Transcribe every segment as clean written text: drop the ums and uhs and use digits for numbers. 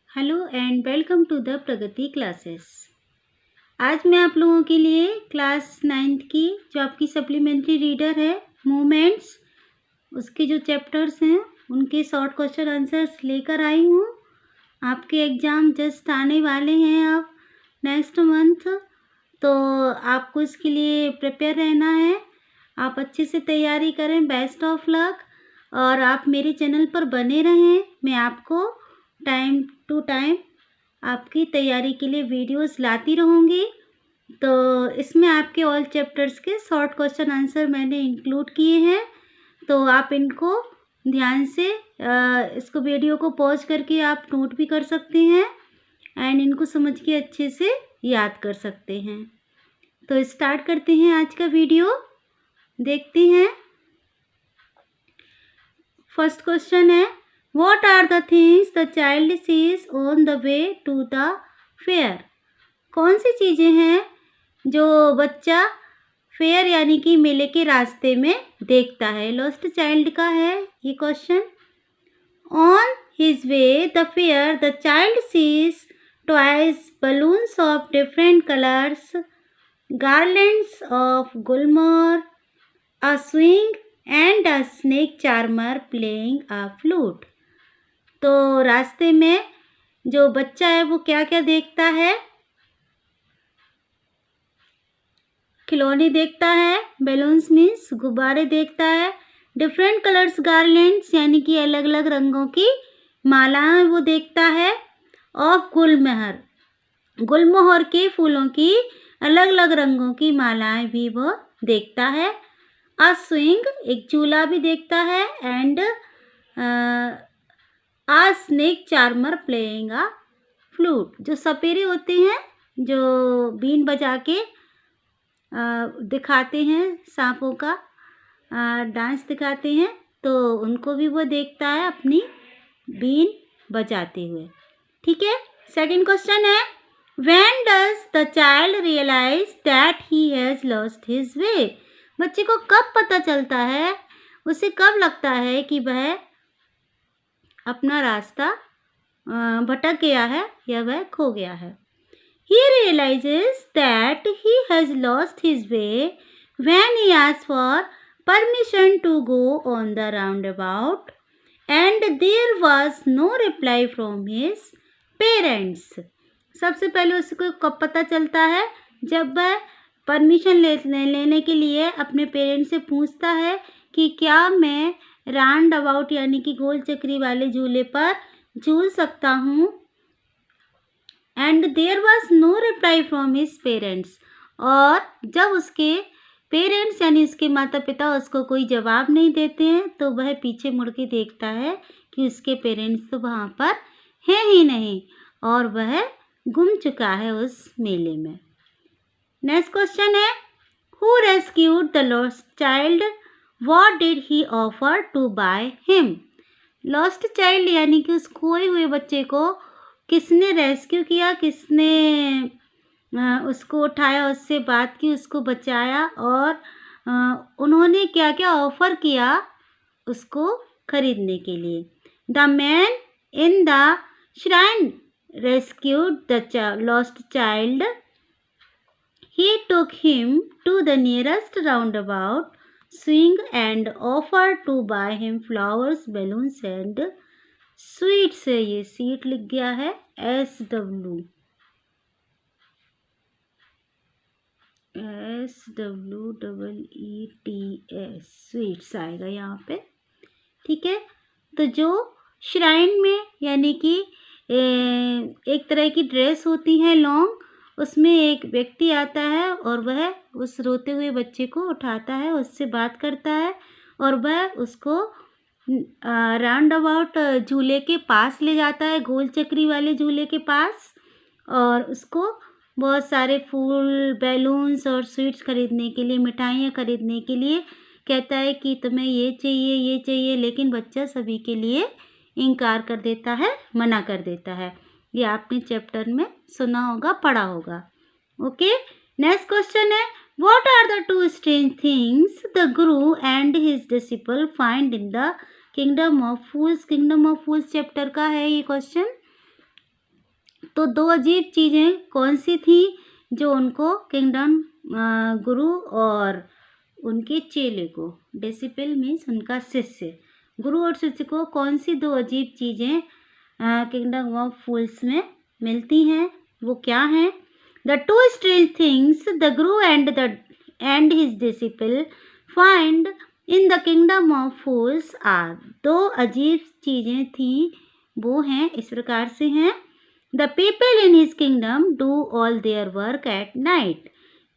Hello and welcome to the Pragati Classes. आज मैं आप लोगों के लिए क्लास 9th की जो आपकी सप्लीमेंट्री रीडर है मूवमेंट्स, उसके जो चैप्टर्स हैं उनके शॉर्ट क्वेश्चन आंसर्स लेकर आई हूँ। आपके एग्ज़ाम जस्ट आने वाले हैं अब नेक्स्ट मंथ, तो आपको इसके लिए प्रिपेयर रहना है। आप अच्छे से तैयारी करें, बेस्ट ऑफ लक। और आप मेरे चैनल पर बने रहें, मैं आपको टाइम टू टाइम आपकी तैयारी के लिए वीडियोस लाती रहूँगी। तो इसमें आपके ऑल चैप्टर्स के शॉर्ट क्वेश्चन आंसर मैंने इंक्लूड किए हैं, तो आप इनको ध्यान से इसको वीडियो को पॉज करके आप नोट भी कर सकते हैं एंड इनको समझ के अच्छे से याद कर सकते हैं। तो स्टार्ट करते हैं आज का वीडियो, देखते हैं। फर्स्ट क्वेश्चन है, what are the things the child sees on the way to the fair. कौन सी चीज़ें हैं जो बच्चा फेयर यानी कि मेले के रास्ते में देखता है। लॉस्ट चाइल्ड का है ये question. On his way the fair the child sees toys, balloons of different colours, garlands of gulmohar, a swing and a snake charmer playing a flute. तो रास्ते में जो बच्चा है वो क्या क्या देखता है। खिलौने देखता है, बैलून्स मीन्स गुब्बारे देखता है, डिफरेंट कलर्स गार्लैंड्स यानी कि अलग अलग रंगों की मालाएं वो देखता है, और गुलमोहर के फूलों की अलग अलग रंगों की मालाएं भी वो देखता है। अ स्विंग एक झूला भी देखता है, and a snake charmer playing a flute, जो सपेरे होते हैं जो बीन बजा के दिखाते हैं, सांपों का डांस दिखाते हैं, तो उनको भी वो देखता है अपनी बीन बजाते हुए। ठीक है। सेकंड क्वेश्चन है, when does the child realise that he has lost his way. बच्चे को कब पता चलता है, उसे कब लगता है कि वह अपना रास्ता भटक गया है या वह खो गया है। He realizes that he has lost his way when he asks for permission to go on the roundabout and there was no reply from his parents. सबसे पहले उसको कब पता चलता है, जब वह परमिशन लेने के लिए अपने पेरेंट्स से पूछता है कि क्या मैं राउंड अबाउट यानी कि गोल चक्री वाले झूले पर झूल सकता हूँ। And there was no reply from his parents, और जब उसके पेरेंट्स यानी उसके माता पिता उसको कोई जवाब नहीं देते हैं, तो वह पीछे मुड़ के देखता है कि उसके पेरेंट्स तो वहाँ पर हैं ही नहीं और वह गुम चुका है उस मेले में। नेक्स्ट क्वेश्चन है, who rescued the lost child, what did he offer to buy him. Lost child यानी कि उस खोए हुए बच्चे को किसने रेस्क्यू किया, किसने उसको उठाया, उससे बात की, उसको बचाया, और उन्होंने क्या क्या ऑफ़र किया उसको खरीदने के लिए। The man in the shrine rescued the lost child, he took him to the nearest roundabout swing and offered to buy him flowers, balloons and sweets। है ये सीट लिख गया है SW स्वीट्स आएगा यहाँ पे। ठीक है। तो जो श्राइन में यानी कि एक तरह की ड्रेस होती है लॉन्ग, उसमें एक व्यक्ति आता है और वह उस रोते हुए बच्चे को उठाता है, उससे बात करता है, और वह उसको राउंड अबाउट झूले के पास ले जाता है, गोल चक्री वाले झूले के पास, और उसको बहुत सारे फूल, बैलून्स और स्वीट्स खरीदने के लिए, मिठाइयाँ खरीदने के लिए कहता है कि तुम्हें ये चाहिए, लेकिन बच्चा सभी के लिए इनकार कर देता है, मना कर देता है। ये आपने चैप्टर में सुना होगा, पढ़ा होगा। ओके। नेक्स्ट क्वेश्चन है, what are the two strange things the guru and his disciple find in the kingdom of fools. Kingdom of fools chapter का है ये क्वेश्चन। तो दो अजीब चीज़ें कौन सी थी जो उनको किंगडम गुरु और उनके चेले को, डिसिपल मीन्स उनका शिष्य, गुरु और शिष्य को कौन सी दो अजीब चीज़ें किंगडम ऑफ फूल्स में मिलती हैं, वो क्या हैं? The two strange things the guru and his disciple find in the kingdom of fools are, दो अजीब चीज़ें थी वो हैं, इस प्रकार से हैं। The people in his kingdom do all their work at night,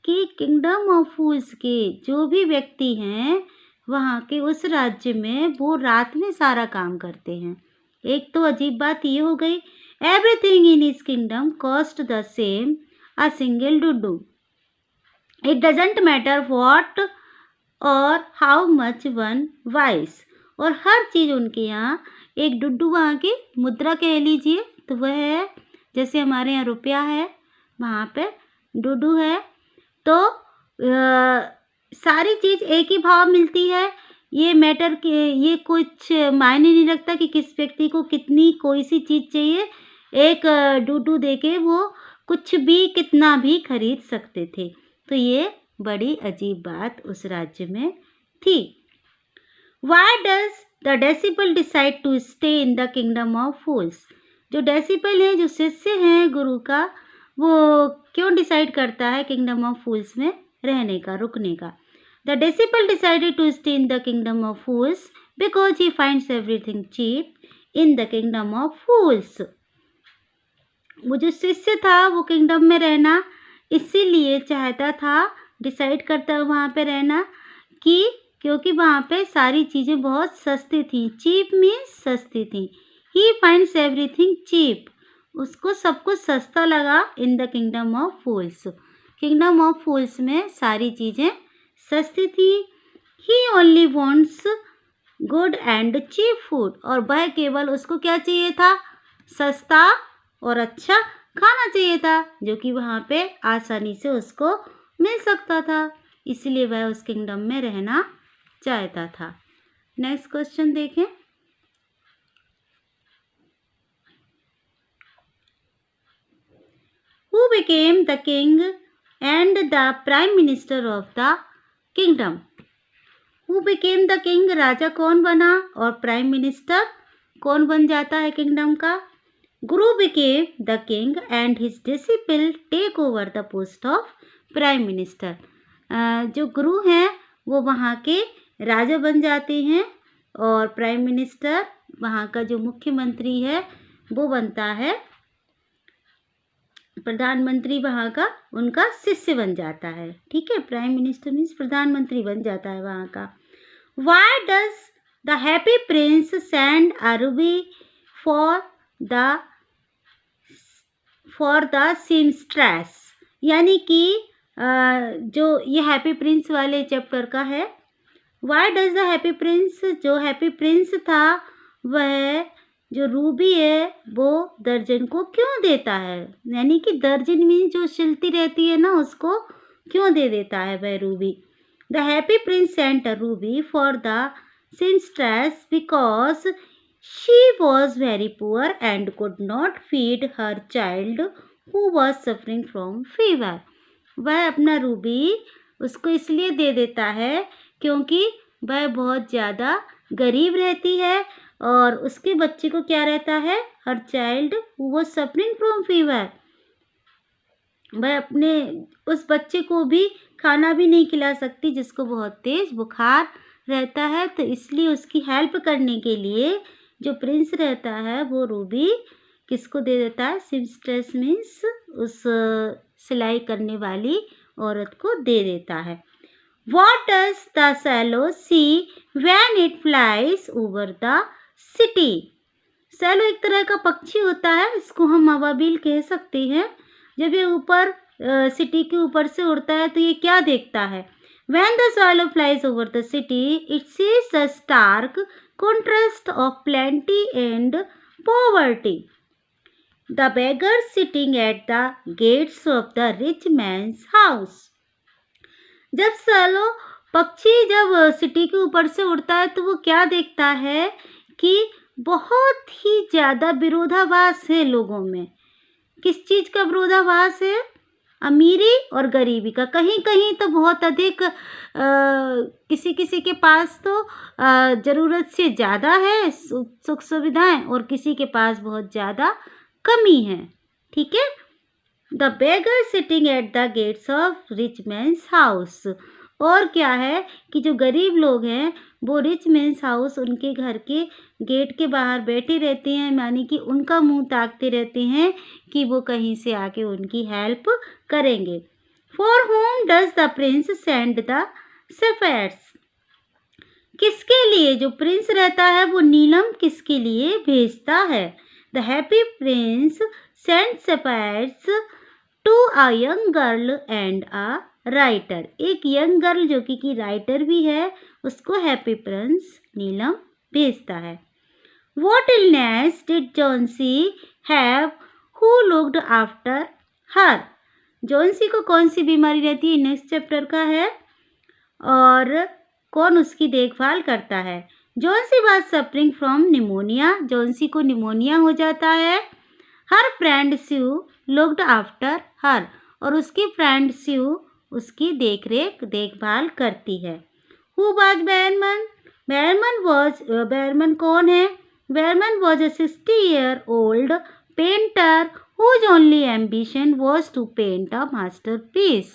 कि किंगडम ऑफ फूल्स के जो भी व्यक्ति हैं वहाँ के उस राज्य में वो रात में सारा काम करते हैं। एक तो अजीब बात ये हो गई, everything in his kingdom cost the same a single duddu, it doesn't matter what और हाउ मच वन वाइस, और हर चीज़ उनके यहाँ एक डुड्डू, वहाँ की मुद्रा कह लीजिए तो वह है, जैसे हमारे यहाँ रुपया है वहाँ पे डुडू है। तो सारी चीज़ एक ही भाव मिलती है, ये मैटर के ये कुछ मायने नहीं रखता कि किस व्यक्ति को कितनी कोई सी चीज़ चाहिए, एक डुडू देके वो कुछ भी कितना भी खरीद सकते थे। तो ये बड़ी अजीब बात उस राज्य में थी। Why does the disciple decide to stay in the kingdom of fools, जो डेसिपल है, जो शिष्य हैं गुरु का, वो क्यों डिसाइड करता है किंगडम ऑफ फूल्स में रहने का, रुकने का? The disciple decided to stay in the kingdom of fools because he finds everything cheap in the kingdom of fools, वो जो शिष्य था वो किंगडम में रहना इसीलिए चाहता था, डिसाइड करता है वहाँ पे रहना कि क्योंकि वहाँ पे सारी चीज़ें बहुत सस्ती थी, चीप मीन्स सस्ती थी। ही फाइंड्स एवरीथिंग चीप, उसको सब कुछ सस्ता लगा in the kingdom of fools, kingdom of fools में सारी चीज़ें सस्ती थी। He only wants good and cheap food, और वह केवल उसको क्या चाहिए था, सस्ता और अच्छा खाना चाहिए था, जो कि वहाँ पे आसानी से उसको मिल सकता था, इसलिए वह उस किंगडम में रहना चाहता था। नेक्स्ट क्वेश्चन देखें। Who became the king and the prime minister of the kingdom? Who became the king, राजा कौन बना और प्राइम मिनिस्टर कौन बन जाता है किंगडम का? गुरु became the king and his disciple take over the post of prime minister, जो गुरु हैं वो वहाँ के राजा बन जाते हैं और प्राइम मिनिस्टर, वहाँ का जो मुख्यमंत्री है वो बनता है, प्रधानमंत्री वहाँ का उनका शिष्य बन जाता है। ठीक है, प्राइम मिनिस्टर मीन्स प्रधानमंत्री बन जाता है वहाँ का। Y does the happy prince send a Ruby for the seamstress, यानी कि जो ये हैप्पी प्रिंस वाले चैप्टर का है। Y does the happy Prince, जो हैप्पी प्रिंस था वह जो रूबी है वो दर्जन को क्यों देता है, यानी कि दर्जन में जो सिलती रहती है ना उसको क्यों दे देता है वह Ruby? The happy Prince sent a Ruby for the seamstress because she was very poor and could not feed her child who was suffering from fever, वह अपना रूबी उसको इसलिए दे देता है क्योंकि वह बहुत ज़्यादा गरीब रहती है और उसके बच्चे को क्या रहता है, her child who was suffering from fever, वह अपने उस बच्चे को भी खाना भी नहीं खिला सकती जिसको बहुत तेज़ बुखार रहता है, तो इसलिए उसकी हेल्प करने के लिए जो प्रिंस रहता है वो रूबी किसको दे देता है, सीमस्ट्रेस मीन्स उस सिलाई करने वाली औरत को दे देता है। What does the swallow see when it flies over the city? Swallow एक तरह का पक्षी होता है, इसको हम अबाबिल कह सकते हैं। जब ये ऊपर सिटी के ऊपर से उड़ता है तो ये क्या देखता है? When the swallow flies over the city, it sees a stark contrast of plenty and poverty. The beggar sitting at the gates of the rich man's house. जब सैलो पक्षी जब सिटी के ऊपर से उड़ता है तो वो क्या देखता है कि बहुत ही ज़्यादा विरोधाभास है लोगों में, किस चीज़ का विरोधाभास है? अमीरी और गरीबी का। कहीं कहीं तो बहुत अधिक किसी किसी के पास तो ज़रूरत से ज़्यादा है सुख सुविधाएं, और किसी के पास बहुत ज़्यादा कमी है। ठीक है। The beggar sitting at the gates of rich mains house. और क्या है कि जो गरीब लोग हैं वो रिच मैन्स हाउस, उनके घर के गेट के बाहर बैठे रहते हैं, यानी कि उनका मुंह ताकते रहते हैं कि वो कहीं से आके उनकी हेल्प करेंगे। For whom does the prince send the sapphires. किसके लिए जो प्रिंस रहता है वो नीलम किसके लिए भेजता है? The happy prince send sapphires to a young girl and a writer. एक यंग गर्ल जो कि राइटर भी है, उसको हैप्पी प्रिंस नीलम भेजता है। What illness did Johnsy have? Who looked after her? Johnsy को कौन सी बीमारी रहती है? नेक्स्ट चैप्टर का है, और कौन उसकी देखभाल करता है? Johnsy was suffering from pneumonia. Johnsy को निमोनिया हो जाता है। हर फ्रेंड स्यू लुक्ड आफ्टर हर। और उसकी फ्रेंड स्यू उसकी देखभाल करती है। Who was बेयरमैन? बेयरमैन कौन है? Behrman was a 60-year-old painter whose only ambition was to paint a masterpiece.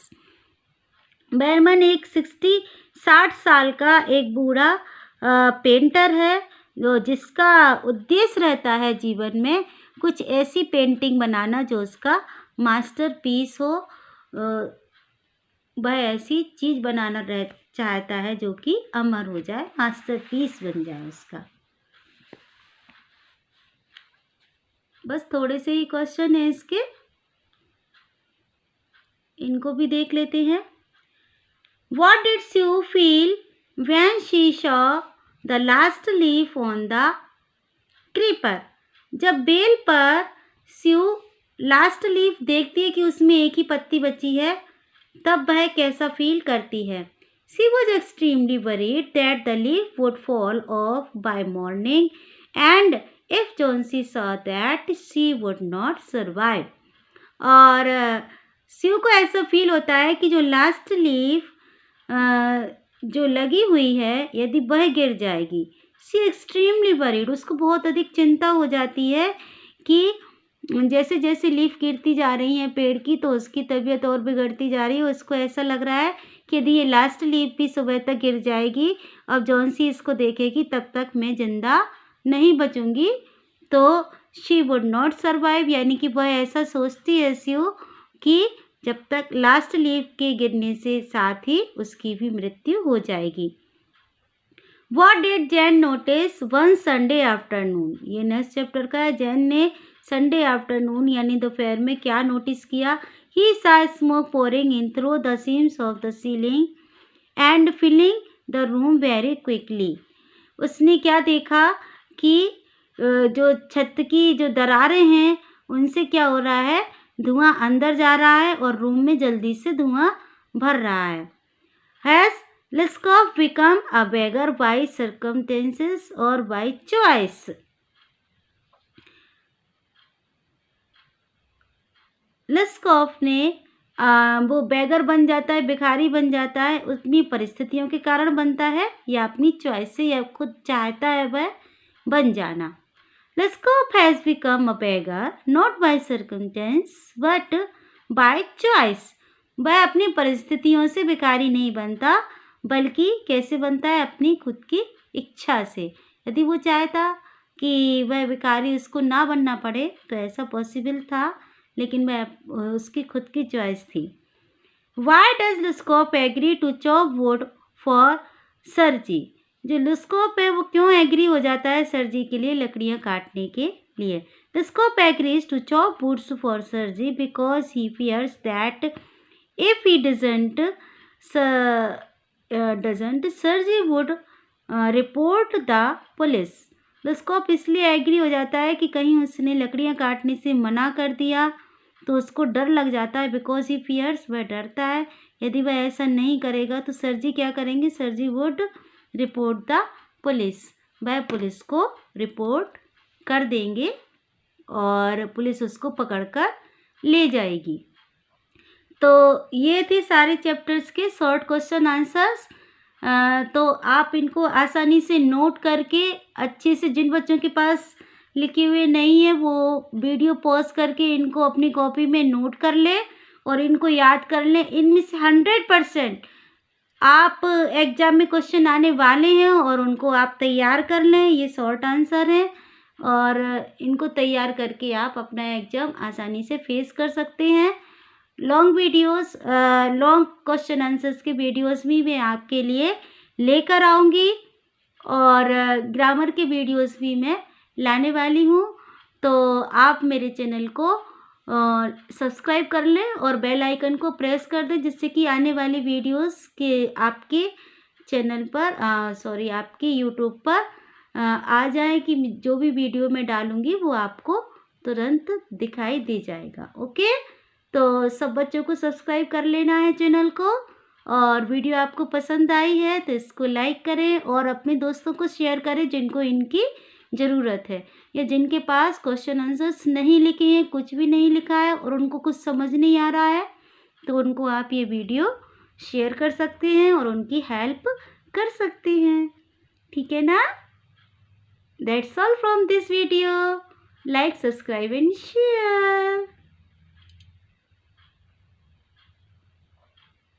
बेयरमैन एक 60 साल का एक बूढ़ा पेंटर है, जो जिसका उद्देश्य रहता है जीवन में कुछ ऐसी पेंटिंग बनाना जो उसका मास्टरपीस हो। वह ऐसी चीज़ बनाना चाहता है जो कि अमर हो जाए, मास्टरपीस बन जाए उसका। बस थोड़े से ही क्वेश्चन है इसके, इनको भी देख लेते हैं। What did Sue feel when she saw the last leaf on the creeper? जब बेल पर स्यू लास्ट लीफ देखती है कि उसमें एक ही पत्ती बची है, तब वह कैसा फील करती है? She was extremely worried that the leaf would fall off by morning, and if Johnsy saw that, she would not survive. और स्यू को ऐसा फील होता है कि जो लास्ट लीफ जो लगी हुई है, यदि वह गिर जाएगी, सी एक्सट्रीमली वरीड, उसको बहुत अधिक चिंता हो जाती है कि जैसे जैसे लीफ गिरती जा रही है पेड़ की, तो उसकी तबीयत और बिगड़ती जा रही है। उसको ऐसा लग रहा है कि यदि ये लास्ट लीफ भी सुबह तक गिर जाएगी, अब जॉन्सी इसको देखेगी, तब तक मैं जिंदा नहीं बचूंगी, तो शी वुड नॉट सर्वाइव, यानी कि वह ऐसा सोचती है स्यू कि जब तक लास्ट लीफ के गिरने से साथ ही उसकी भी मृत्यु हो जाएगी। What did Jen notice one Sunday afternoon? ये नेक्स्ट चैप्टर का है। जैन ने संडे आफ्टरनून यानी दोपहर में क्या नोटिस किया? He saw smoke pouring in through the seams of the ceiling and filling the room very quickly. उसने क्या देखा कि जो छत की जो दरारें हैं उनसे क्या हो रहा है, धुआं अंदर जा रहा है और रूम में जल्दी से धुआं भर रहा है। Has Liskov become a beggar by circumstances or by choice? लिस्कॉफ ने वो बेगर बन जाता है, भिखारी बन जाता है, अपनी परिस्थितियों के कारण बनता है या अपनी चॉइस से, या खुद चाहता है वह बन जाना। Lushkoff has become a beggar not by circumstance but by choice. वह अपनी परिस्थितियों से भिखारी नहीं बनता, बल्कि कैसे बनता है? अपनी खुद की इच्छा से। यदि वो चाहता कि वह भिखारी उसको ना बनना पड़े तो ऐसा पॉसिबल था, लेकिन वह उसकी खुद की चॉइस थी। Why does Lushkoff agree to chop wood for Sergei? जो लिस्कॉफ है वो क्यों एग्री हो जाता है सर्जी के लिए लकड़ियाँ काटने के लिए? Lushkoff agrees to chop woods for Sergei because he fears that if he doesn't Sergei would report the police. Lushkoff इसलिए एग्री हो जाता है कि कहीं उसने लकड़ियाँ काटने से मना कर दिया तो उसको डर लग जाता है। बिकॉज ही फियर्स, वह डरता है यदि वह ऐसा नहीं करेगा तो सर्जी क्या करेंगे? सर्जी वुड रिपोर्ट द पुलिस, वह पुलिस को रिपोर्ट कर देंगे और पुलिस उसको पकड़कर ले जाएगी। तो ये थे सारे चैप्टर्स के शॉर्ट क्वेश्चन आंसर्स। तो आप इनको आसानी से नोट करके अच्छे से, जिन बच्चों के पास लिखे हुए नहीं है वो वीडियो पॉज करके इनको अपनी कॉपी में नोट कर लें और इनको याद कर लें। इनमें से 100% आप एग्ज़ाम में क्वेश्चन आने वाले हैं और उनको आप तैयार कर लें। ये शॉर्ट आंसर है और इनको तैयार करके आप अपना एग्ज़ाम आसानी से फेस कर सकते हैं। Long videos, long question answers के वीडियोस भी मैं आपके लिए लेकर आऊँगी और ग्रामर के वीडियोस भी मैं लाने वाली हूँ। तो आप मेरे चैनल को सब्सक्राइब कर लें और बेल आइकन को प्रेस कर दें, जिससे कि आने वाली वीडियोस के आपके चैनल पर आपके यूट्यूब पर आ जाए कि जो भी वीडियो मैं डालूँगी वो आपको तुरंत दिखाई दे जाएगा। ओके, तो सब बच्चों को सब्सक्राइब कर लेना है चैनल को, और वीडियो आपको पसंद आई है तो इसको लाइक करें और अपने दोस्तों को शेयर करें जिनको इनकी ज़रूरत है, या जिनके पास क्वेश्चन आंसर्स नहीं लिखे हैं, कुछ भी नहीं लिखा है और उनको कुछ समझ नहीं आ रहा है, तो उनको आप ये वीडियो शेयर कर सकते हैं और उनकी हेल्प कर सकते हैं। ठीक है ना? That's all from this video. Like, subscribe and share.